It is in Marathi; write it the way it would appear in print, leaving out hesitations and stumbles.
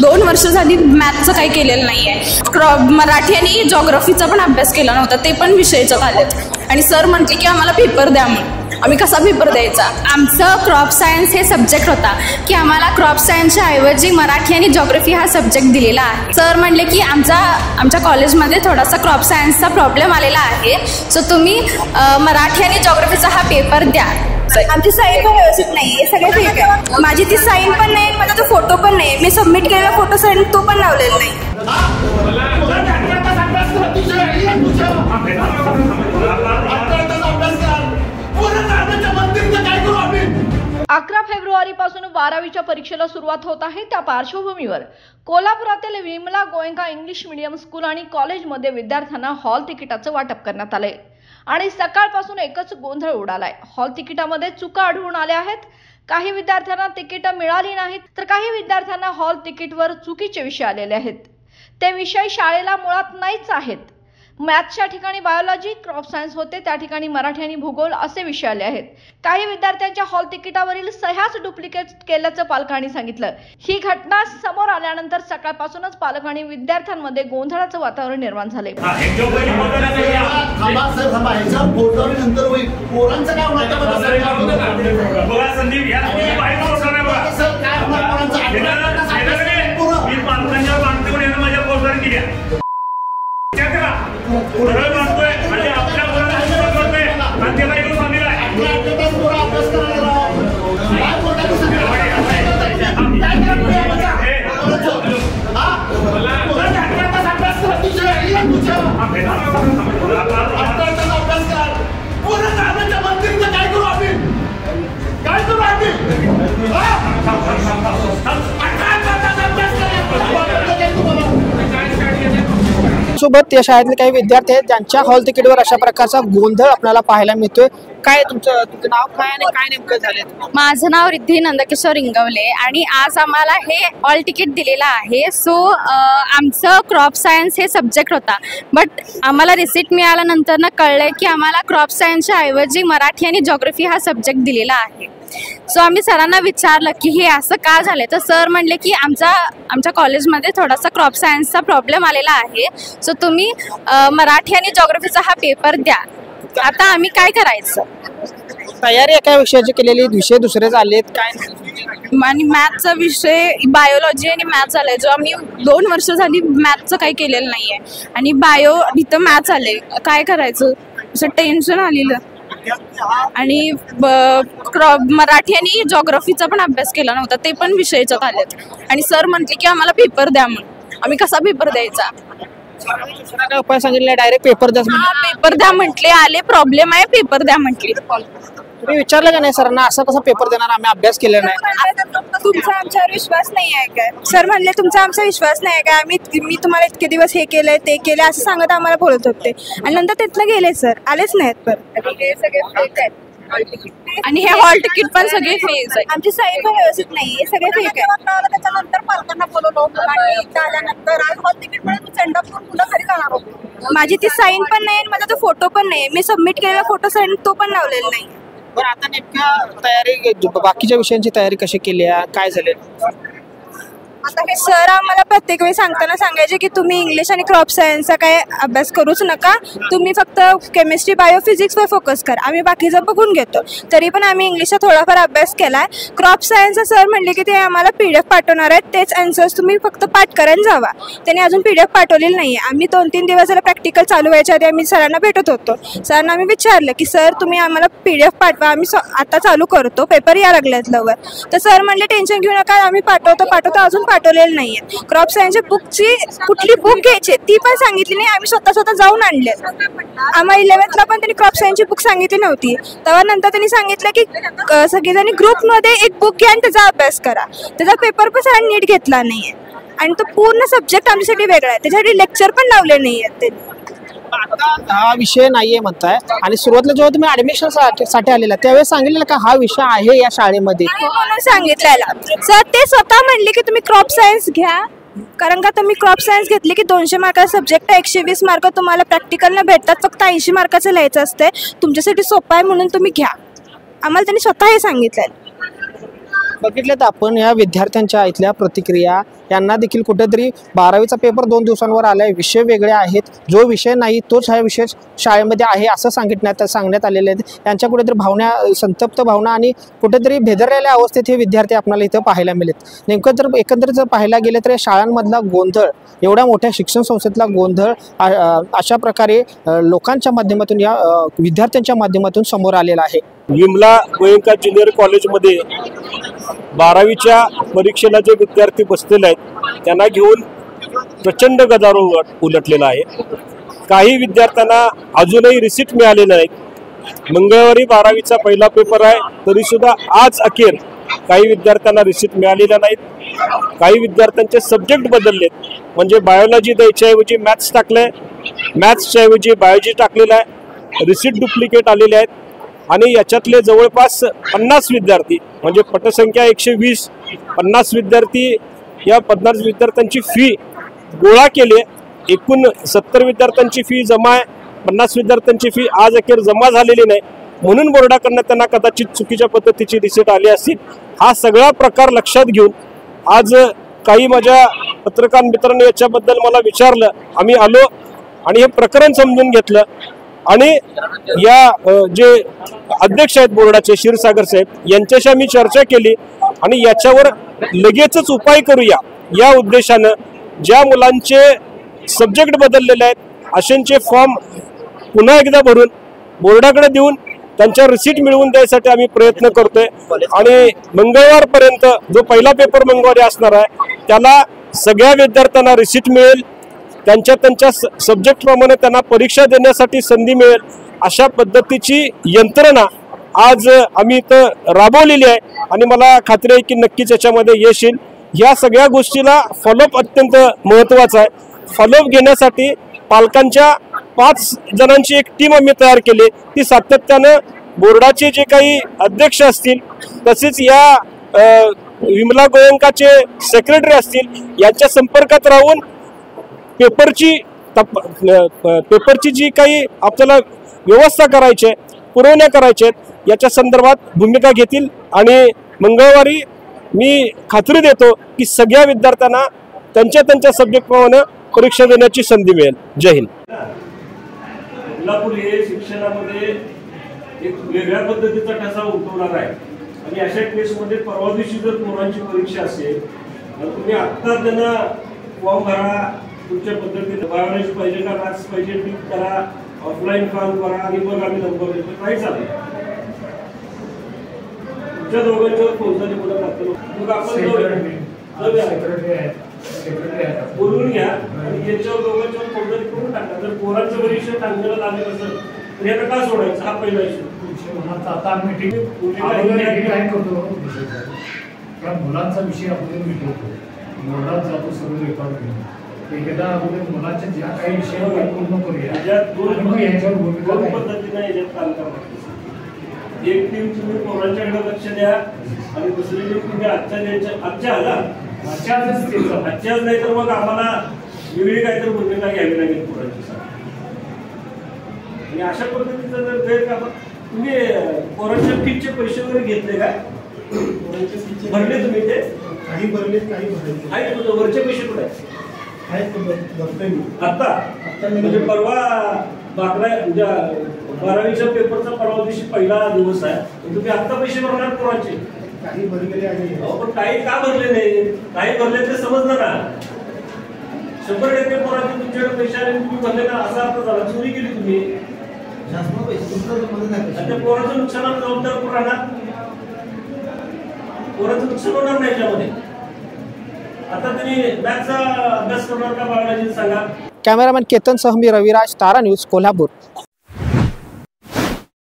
2 वर्ष झाली मॅथचं काही केलेलं नाही आहे. मराठी आणि जॉग्राफीचा पण अभ्यास केला नव्हता, ते पण विषयचं झालेत. आणि सर म्हटले की आम्हाला पेपर द्या म्हणून. आम्ही कसा पेपर द्यायचा? आमचं क्रॉप सायन्स हे सब्जेक्ट होता की आम्हाला क्रॉप सायन्सच्या ऐवजी मराठी आणि जॉग्राफी हा सब्जेक्ट दिलेला आहे. सर म्हणले की आमच्या कॉलेजमध्ये थोडासा क्रॉप सायन्सचा प्रॉब्लेम आलेला आहे, सो तुम्ही मराठी आणि जॉग्राफीचा हा पेपर द्या. आमची साईन पण व्यवस्थित नाही आहे, सगळे फेक आहे. माझी ती साईन पण नाही, माझा तो फोटो पण नाही. मी सबमिट केलेला फोटो साईन तो पण लावलेला नाही. 11 फेब्रुवारीपासून 12वीच्या परीक्षेला सुरुवात होत आहे. त्या पार्श्वभूमीवर कोल्हापुरातील Vimala Goenka English medium school आणि कॉलेजमध्ये विद्यार्थ्यांना हॉल तिकिटाचं वाटप करण्यात आलंय आणि सकाळपासून एकच गोंधळ उडालाय. हॉल तिकिटामध्ये चुका आढळून आल्या आहेत. काही विद्यार्थ्यांना तिकीट मिळाली नाहीत, तर काही विद्यार्थ्यांना हॉल तिकीटवर चुकीचे विषय आलेले आहेत. ते विषय शाळेला मुळात नाहीच आहेत. मॅथ्सच्या ठिकाणी बायोलॉजी, क्रॉप सायन्स होते, त्या ठिकाणी मराठी आणि भूगोल असे विषय आले आहेत. काही विद्यार्थ्यांच्या हॉल तिकिटावरील सह्याच डुप्लिकेट केल्याचं पालकांनी सांगितलं. ही घटना समोर आल्यानंतर सकाळपासूनच पालक आणि विद्यार्थ्यांमध्ये गोंधळाचं वातावरण निर्माण झाले. सोबत या शाळेतले काही विद्यार्थी आहेत ज्यांच्या हॉल तिकीटवर अशा प्रकारचा गोंधळ आपल्याला पाहायला मिळतोय. काय तुमचं नाव काय आणि काय नेमकं झाले? माझं नाव रिद्धी नंदकिशोर इंगवले आणि आज आम्हाला हे हॉल तिकीट दिलेलं आहे. सो आमचं क्रॉप सायन्स हे सब्जेक्ट होता, बट आम्हाला रिसिट मिळाल्यानंतर कळलंय की आम्हाला क्रॉप सायन्सच्या ऐवजी मराठी आणि जॉग्राफी हा सब्जेक्ट दिलेला आहे. सो आम्ही सरांना विचारलं की हे असं का झालं, तर सर म्हणले की आमच्या कॉलेजमध्ये थोडासा क्रॉप सायन्सचा प्रॉब्लेम आलेला आहे, सो तुम्ही मराठी आणि जॉग्राफीचा हा पेपर द्या. आता आम्ही काय करायचं? तयारी एका विषयाची केलेली, विषय दुसरे झालेत काय? आणि मॅथचा विषय बायोलॉजी आणि मॅथ्स आलाय, जो आम्ही 2 वर्ष झाली मॅथचं काही केलेलं नाहीये. आणि बायो इथं मॅथ्स आले, काय करायचं असं टेन्शन आलेलं. आणि मराठी आणि जॉग्राफीचा पण अभ्यास केला नव्हता, ते पण विषयचं झालेत. आणि सर म्हटले की आम्हाला पेपर द्या म्हणून. आम्ही कसा पेपर द्यायचा? काय उपाय सांगितले? डायरेक्ट पेपर द्या. पेपर द्या म्हटले, आले प्रॉब्लेम आहे पेपर द्या म्हटले. तुम्ही विचारलं का नाही सरांना असं कसं पेपर देणार, आम्ही अभ्यास केला नाही? तुमचा आमच्यावर विश्वास नाही आहे काय? सर म्हणले तुमचा आमचा विश्वास नाही आहे काय? मी तुम्हाला इतके दिवस हे केलंय ते केलंय असं सांगत आम्हाला बोलत होते. आणि नंतर तिथलं गेले सर, आलेच नाहीत परत. आणि हे हॉल तिकीट पण सगळे फेक आहे. आमची साईन पण व्यवस्थित नाही, सगळे फेक आहे. त्याच्यानंतर पालकांना बोलवलं आणि आल्यानंतर आज हॉल तिकीट म्हणून सेंडअप करून पुन्हा घरी जाणार होतो. माझी ती साईन पण नाही, माझा तो फोटो पण नाही. मी सबमिट केलेला फोटो साईन तो पण लावलेला नाही. बरं, आता नेमक्या तयारी बाकीच्या विषयांची तयारी कशी केली आहे, काय झाले? आता हे सर आम्हाला प्रत्येक वेळी सांगताना सांगायचे की तुम्ही इंग्लिश आणि क्रॉप सायन्सचा काय अभ्यास करूच नका, तुम्ही फक्त केमिस्ट्री बायो फिजिक्सवर फोकस करा, आम्ही बाकीचं बघून घेतो. तरी पण आम्ही इंग्लिशचा थोडाफार अभ्यास केला आहे. क्रॉप सायन्सचा सर म्हणले की ते आम्हाला PDF पाठवणार आहेत, तेच आन्सर्स तुम्ही फक्त पाठ करायला जावा. त्यांनी अजून PDF पाठवलेलं नाही आहे. आम्ही 2-3 दिवस झाला प्रॅक्टिकल चालू व्हायच्या आधी आम्ही सरांना भेटत होतो. सरांना आम्ही विचारलं की सर तुम्ही आम्हाला PDF पाठवा, आम्ही आता चालू करतो, पेपर या लागल्यात लवकर. तर सर म्हणले टेन्शन घेऊ नका, आम्ही पाठवतो, अजून पाठवलेलं नाहीये. क्रॉप सायन्सच्या बुकची कुठली बुक घ्यायची ती पण सांगितली नाही, आम्ही स्वतः जाऊन आणले. आम्हाला 11th पण त्यांनी क्रॉप सायन्सची बुक सांगितली नव्हती. तेव्हा नंतर त्यांनी सांगितलं की सगळेजणी ग्रुपमध्ये एक बुक घ्या आणि त्याचा अभ्यास करा. त्याचा पेपर पण सरांनी नीट घेतला नाहीये आणि तो पूर्ण सब्जेक्ट आमच्यासाठी वेगळा आहे, त्याच्यासाठी लेक्चर पण लावले नाही आहेत त्यांनी. आता हा विषय नाहीये म्हणताय आणि सुरुवातीला जेव्हा तुम्ही ऍडमिशन साठी आलेला त्यावेळेस सांगितलेलं का हा विषय आहे या शाळेमध्ये म्हणून सांगितलेला. सर ते स्वतः म्हणले की तुम्ही क्रॉप सायन्स घ्या, कारण का तुम्ही क्रॉप सायन्स घेतली की 200 मार्काचा सब्जेक्ट 120 मार्क तुम्हाला प्रॅक्टिकलला भेटतात, फक्त 80 मार्काचं लिहायचं असते, तुमच्यासाठी सोपं आहे म्हणून तुम्ही घ्या. आम्हाला त्यांनी स्वतः हे सांगितलं. बघितल्यात आपण या विद्यार्थ्यांच्या इथल्या प्रतिक्रिया, यांना देखील कुठेतरी 12वीचा पेपर 2 दिवसांवर आलाय, विषय वेगळे आहेत, जो विषय नाही तोच हा विषय शाळेमध्ये आहे असं सांगण्यात आलेले आहेत. यांच्या कुठेतरी भावना, संतप्त भावना आणि कुठेतरी भेदरलेल्या अवस्थेत हे विद्यार्थी आपल्याला इथं पाहायला मिळत. नेमकं जर एकंदरीत जर पाहायला गेलं तर या शाळांमधला गोंधळ, एवढ्या मोठ्या शिक्षण संस्थेतला गोंधळ अशा प्रकारे लोकांच्या माध्यमातून, या विद्यार्थ्यांच्या माध्यमातून समोर आलेला आहे. विमला गोयंका ज्युनियर कॉलेजमध्ये 12वीच्या परीक्षेला जे विद्यार्थी बसलेले आहेत त्यांना घेऊन प्रचंड गदारोळ उलटलेला आहे. काही विद्यार्थ्यांना अजूनही रिसीट मिळालेलं नाही. मंगळवारी 12वीचा पहिला पेपर आहे, तरीसुद्धा आज अखेर काही विद्यार्थ्यांना रिसीट मिळालेल्या नाहीत. काही विद्यार्थ्यांचे सब्जेक्ट बदललेत, म्हणजे बायोलॉजी द्यायच्याऐवजी मॅथ्स टाकलंय, मॅथ्सच्या ऐवजी बायोलॉजी टाकलेलं आहे. रिसीट डुप्लिकेट आलेले आहेत आणि याच्यातले जवळपास 50 विद्यार्थी, म्हणजे पटसंख्या 120, 50 विद्यार्थी, या 50 विद्यार्थ्यांची फी गोळा केली. एकूण 70 विद्यार्थ्यांची फी जमा आहे, 50 विद्यार्थ्यांची फी आज अखेर जमा झालेली नाही, म्हणून बोर्डाकडनं त्यांना कदाचित चुकीच्या पद्धतीची रिसीट आली असतील. हा सगळा प्रकार लक्षात घेऊन आज काही माझ्या पत्रकार मित्रांनी याच्याबद्दल मला विचारलं. आम्ही आलो आणि हे प्रकरण समजून घेतलं आणि या जे अध्यक्ष आहेत बोर्डाचे क्षीरसागर साहेब यांच्याशी आम्ही चर्चा केली आणि याच्यावर लगेचच उपाय करूया या उद्देशानं ज्या मुलांचे सब्जेक्ट बदललेले आहेत अशांचे फॉर्म पुन्हा एकदा भरून बोर्डाकडे देऊन त्यांच्या रिसीट मिळवून द्यायसाठी आम्ही प्रयत्न करतोय. आणि मंगळवारपर्यंत जो पहिला पेपर मंगळवारी असणार आहे त्याला सगळ्या विद्यार्थ्यांना रिसीट मिळेल, त्यांच्या सब्जेक्ट प्रमाणे त्यांना परीक्षा देण्यासाठी संधी मिळेल, अशा पद्धतीची यंत्रणा आज आम्ही इथं राबवलेली आहे आणि मला खात्री आहे की नक्कीच याच्यामध्ये यश येईल. या सगळ्या गोष्टीला फॉलोअप अत्यंत महत्त्वाचा आहे. फॉलोअप घेण्यासाठी पालकांच्या 5 जणांची एक टीम आम्ही तयार केली. ती सातत्यानं बोर्डाचे जे काही अध्यक्ष असतील तसेच या विमला गोयंकाचे सेक्रेटरी असतील यांच्या संपर्कात राहून पेपरची जी काही आपल्याला व्यवस्था करायची आहे, पुरवण्या करायच्या आहेत याच्या संदर्भात भूमिका घेतील आणि मंगळवारी मी खात्री देतो की सगळ्या विद्यार्थ्यांना त्यांच्या सब्जेक्ट प्रमाणे परीक्षा देण्याची संधी मिळेल. जय हिंद. कोल्हापूर हे शिक्षणामध्ये एक वेगळ्या पद्धतीचा ठसा उठवणार आहे आणि अशा केसमध्ये परवा दिवशी जर पोरांची परीक्षा असेल तर तुम्ही आत्ता त्यांना फॉर्म भरा, तुमच्या पद्धतीने बायोलॉजी पाहिजे का मॅथ्स पाहिजे टिक करा, ऑफलाईन फॉर्म भरा आणि मग आम्ही नंबर देतो, नाही चालेल. तुमच्या दोघांच्यावर फौजदारी गुन्हा दाखल मग आपण बोलून घ्या आणि याच्यावर दोघांच्यावर फौजदारी करून टाका. जर पोरांचं परीक्षा टांगलेलं लागत असेल तर याला का सोडायचं, हा पहिला इश्यू. आता आम्ही मुलांचा विषय आपण मिटवतो, बोर्डात जातो, सगळं रेकॉर्ड घेऊन एकदा अगोदर मुलांच्या ज्या काही विषयावर पूर्ण करूया. दोन पद्धतीने याच्यात काम करावं. एक टीम तुम्ही पोरांच्याकडे लक्ष द्या आणि दुसरी टीम तुम्ही आजच्याच नाही तर मग आम्हाला वेगळी काहीतरी भूमिका घ्यावी लागेल पोरांची. आणि अशा पद्धतीचं जर गैरकाम तुम्ही पोरांच्या फीचे पैसे वगैरे घेतले का, भरले तुम्ही ते? काही भरले, काही भरले आहेत कुठं, वरचे पैसे कुठे आहेत? आता म्हणजे परवा 12वीच्या पेपरचा परवा दिवशी पहिला दिवस आहे, तुम्ही आता पैसे भरणार पोरांचे? काही भरलेले आहे पण काही का भरले नाही? काही भरले ते समजलं ना. 100% पोरांचे तुमच्याकडे पैसे आले तुम्ही भरले ना, असा अर्थ झाला. चोरी केली तुम्ही. पोराचं नुकसानाला जबाबदार कोण राहणार? पोराचं नुकसान होणार नाही याच्यामध्ये. आता तुम्ही मॅथ्सचा अभ्यास करणार का बायोलॉजी सांगा. कॅमेरामॅन केतन सह मी रविराज, तारा न्यूज, कोल्हापूर.